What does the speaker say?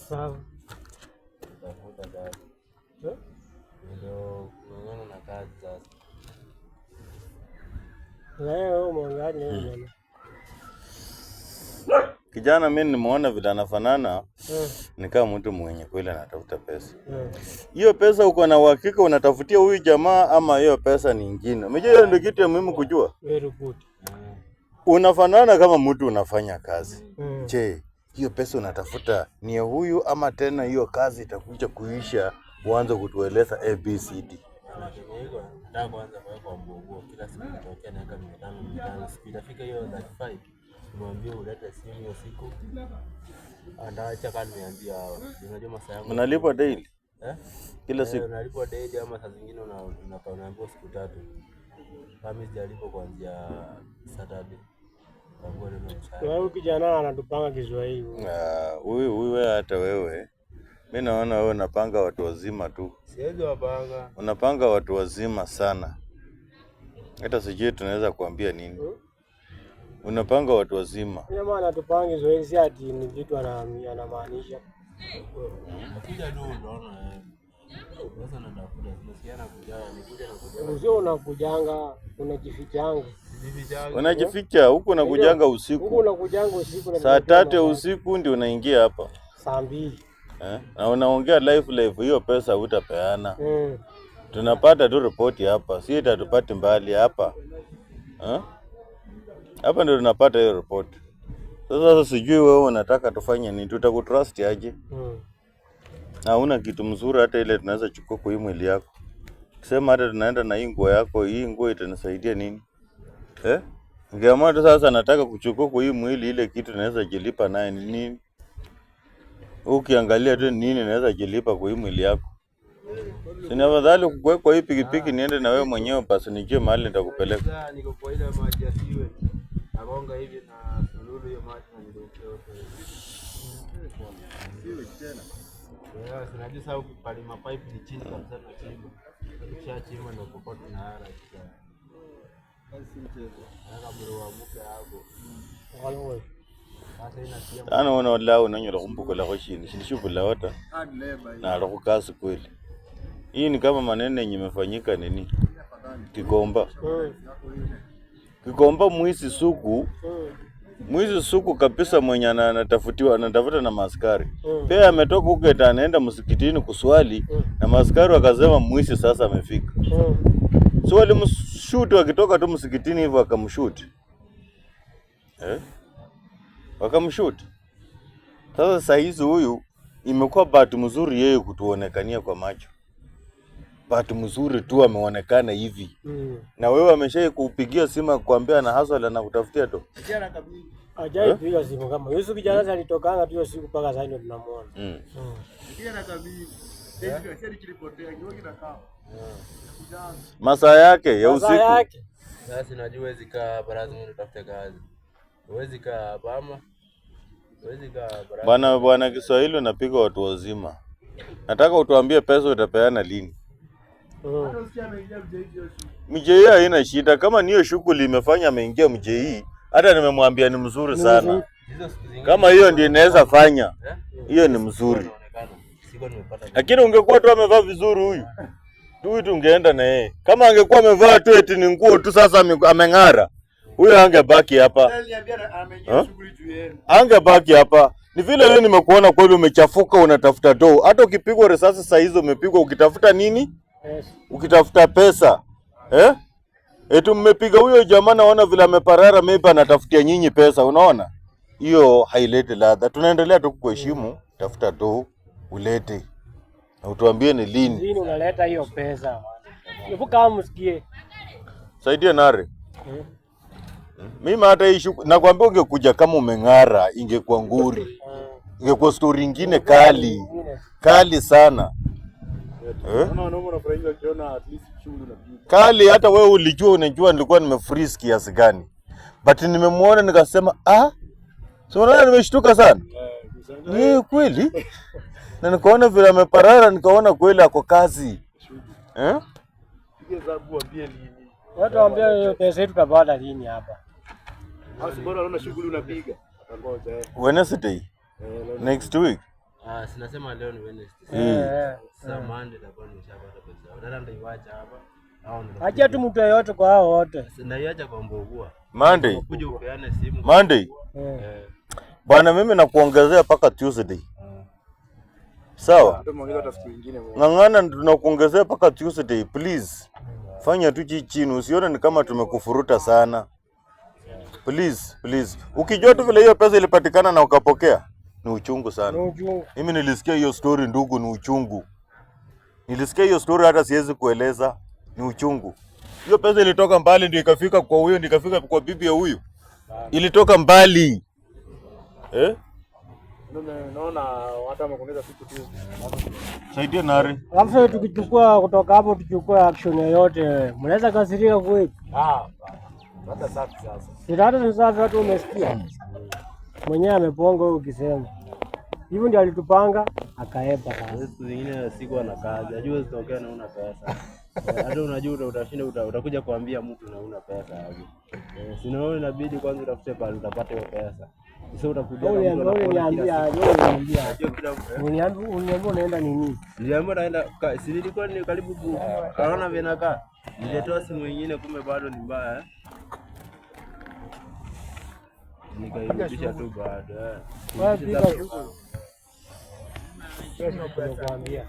Sawa. Tafuta kazi. Ndio kuungana na kazi sasa. Leo mwangalie Kijana mimi nimeona vile anafanana ni kama mtu mwenye kweli anatafuta pesa. Hiyo pesa uko na uhakika unatafutia huyu jamaa ama hiyo pesa ni nyingine? Unajua hiyo ndio kitu ya muhimu kujua. Very good. Unafanana kama mtu unafanya kazi. Je, hiyo pesa unatafuta ni ya huyu ama tena hiyo kazi itakuja kuisha uanze kutueleza ABCD? Nataka kwanza kwa mbogo kila siku nitokea naweka 500 siku itafika hiyo 35 nimwambie ulete simu hiyo siku andaacha kama niambia hawa unajua masaa yangu mnalipwa daily kila siku unalipwa daily ama saa zingine unaambiwa siku 3 kama sijalipo kuanzia Saturday wewe kijana anatupanga Kiswahili huyu hata wewe mimi naona wewe unapanga watu wazima tu. Siwezi wapanga. Unapanga watu wazima sana. Hata sijui tunaweza kuambia nini. Unapanga watu wazima. Jamaa anatupanga Kiswahili si ati ni kitu anamaanisha. Nakuja tu unaona sasa natafuta tunasiana kujana nikuja na kujana. Usio unakujanga unajifichanga. Unajificha huko na kujanga usiku. Huko unakujanga usiku saa 3 usiku ndio unaingia hapa. Saa 2. Na unaongea live hiyo pesa utapeana. Tunapata tu ripoti hapa. Si itatupati mbali hapa. Hapa ndio tunapata hiyo ripoti. Sasa sijui wewe unataka tufanye nini? Tutakutrust aje? Na una kitu mzuri hata ile tunaweza chukua kwa mwili yako. Sema hata tunaenda na hii nguo yako, hii nguo itanisaidia nini? Ngeamua tu sasa nataka kuchukua kwa hii mwili ile kitu naweza jilipa naye ni nini? Ukiangalia tu nini naweza jilipa kwa hii mwili yako. Sina afadhali kukuweka kwa hii pikipiki niende na wewe mwenyewe basi nijue mahali nitakupeleka. Niko kwa ile maji asiwe. Nagonga hivi na sululu hiyo maji na ndio siwe tena. Sinajua sasa kupalima pipe ni chini kabisa na chimba. Kisha chimba ndio popote na hara. Basi mchezo. Haka bro amuke hapo. Walwe. Ana wala unanyola kumbuko la koshini. Shishubula wata. Na aloko kazi kweli. Hii ni kama maneno yenye imefanyika nini? Kikomba. Kikomba mwizi suku kabisa mwenye anatafuta na maskari. Pia ametoka huko anaenda msikitini kuswali na maskari wakasema mwizi sasa amefika. So walimshoot wakitoka tu msikitini hivyo akamshoot. Wakamshoot. Sasa saizi huyu imekuwa bahati mzuri yeye kutuonekania kwa macho. Bahati mzuri tu ameonekana hivi. Na wewe ameshaye kupigia simu kuambia na hustle na kutafutia tu. Kijana kabisa. Ajai piga simu kama Yesu kijana alitokanga tu siku paka sasa ndio tunamuona. Kijana kabisa. Ndio sasa kilipotea kidogo kinakaa. Masaa yake ya usiku. Sasa najua huwezi kaa baraza mimi nitafuta kazi. Huwezi kaa hapa ama huwezi kaa baraza. Bwana Kiswahili unapiga watu wazima. Nataka utuambie pesa utapeana lini? Mjei haina shida kama niyo shughuli imefanya ameingia mjei hata nimemwambia ni mzuri sana. Kama hiyo ndio inaweza fanya. Hiyo ni mzuri. Lakini ungekuwa tu amevaa vizuri huyu. Tu ungeenda na yeye. Kama angekuwa amevaa tu eti ni nguo tu sasa ameng'ara. Huyo angebaki hapa. Angebaki hapa. Ni vile wewe nimekuona kweli umechafuka unatafuta doo. Hata ukipigwa risasi saa hizo umepigwa ukitafuta nini? Ukitafuta pesa. Eti mmepiga huyo jamaa naona vile ameparara maybe anatafutia nyinyi pesa unaona? Hiyo haileti ladha. Tunaendelea tu kuheshimu, tafuta doo, ulete. Na utuambie ni lini. Lini unaleta hiyo pesa? Hebu kama msikie. Saidia nare. Mimi hata hii nakwambia ungekuja kama umeng'ara ingekuwa nguri. Ingekuwa story nyingine kali sana. Kali hata wewe unajua nilikuwa nimefreeze kiasi gani. But nimemuona nikasema so unaona nimeshtuka sana. Ni kweli? Na nikaona vile ameparara nikaona kweli ako kazi. Pige zabu ambie lini. Watu waambie pesa yetu tutapata lini hapa. Bora unaona shughuli unapiga. Ngoja. Wednesday. Next week. Sinasema leo ni Wednesday. Sasa Monday ndio nimeshapata pesa. Dada ndio iwacha hapa. Acha tu mtu yeyote kwa hao wote. Naiacha kwa Mbogua. Monday. Kuja upeane simu. Monday. Bwana mimi nakuongezea mpaka Tuesday. Sawa? Ng'ang'ana tunakuongezea mpaka Tuesday please. Fanya tu chini, usione ni kama tumekufuruta sana. Please. Ukijua tu vile hiyo pesa ilipatikana na ukapokea, ni uchungu sana. Mimi nilisikia hiyo story ndugu, ni uchungu. Nilisikia hiyo story hata siwezi kueleza, ni uchungu. Hiyo pesa ilitoka mbali ndio ikafika kwa huyo, ndio ikafika kwa bibi ya huyo. Ilitoka mbali. Naona hata mkuongeza siku tu. Saidia nare. Alafu tukichukua kutoka hapo tuchukue action yoyote. Mnaweza kasirika kweli? Hata safi sasa. Sitata safi watu umesikia. Mwenyewe ameponga huyo ukisema. Hivyo ndio alitupanga akaepa sasa. Siku zingine siku ana kazi. Najua zitokea na una pesa. Hata unajua utashinda utakuja kuambia mtu na una pesa hapo. Sinaona inabidi kwanza utafute pale utapata hiyo pesa. Sasa utakuja na mtu uniambia unaenda nini? Niliambiwa naenda si nilikuwa ni karibu kaona venaka. Nilitoa simu nyingine kumbe bado ni mbaya. Nikairudisha tu baada. Wapi? Sasa kuambia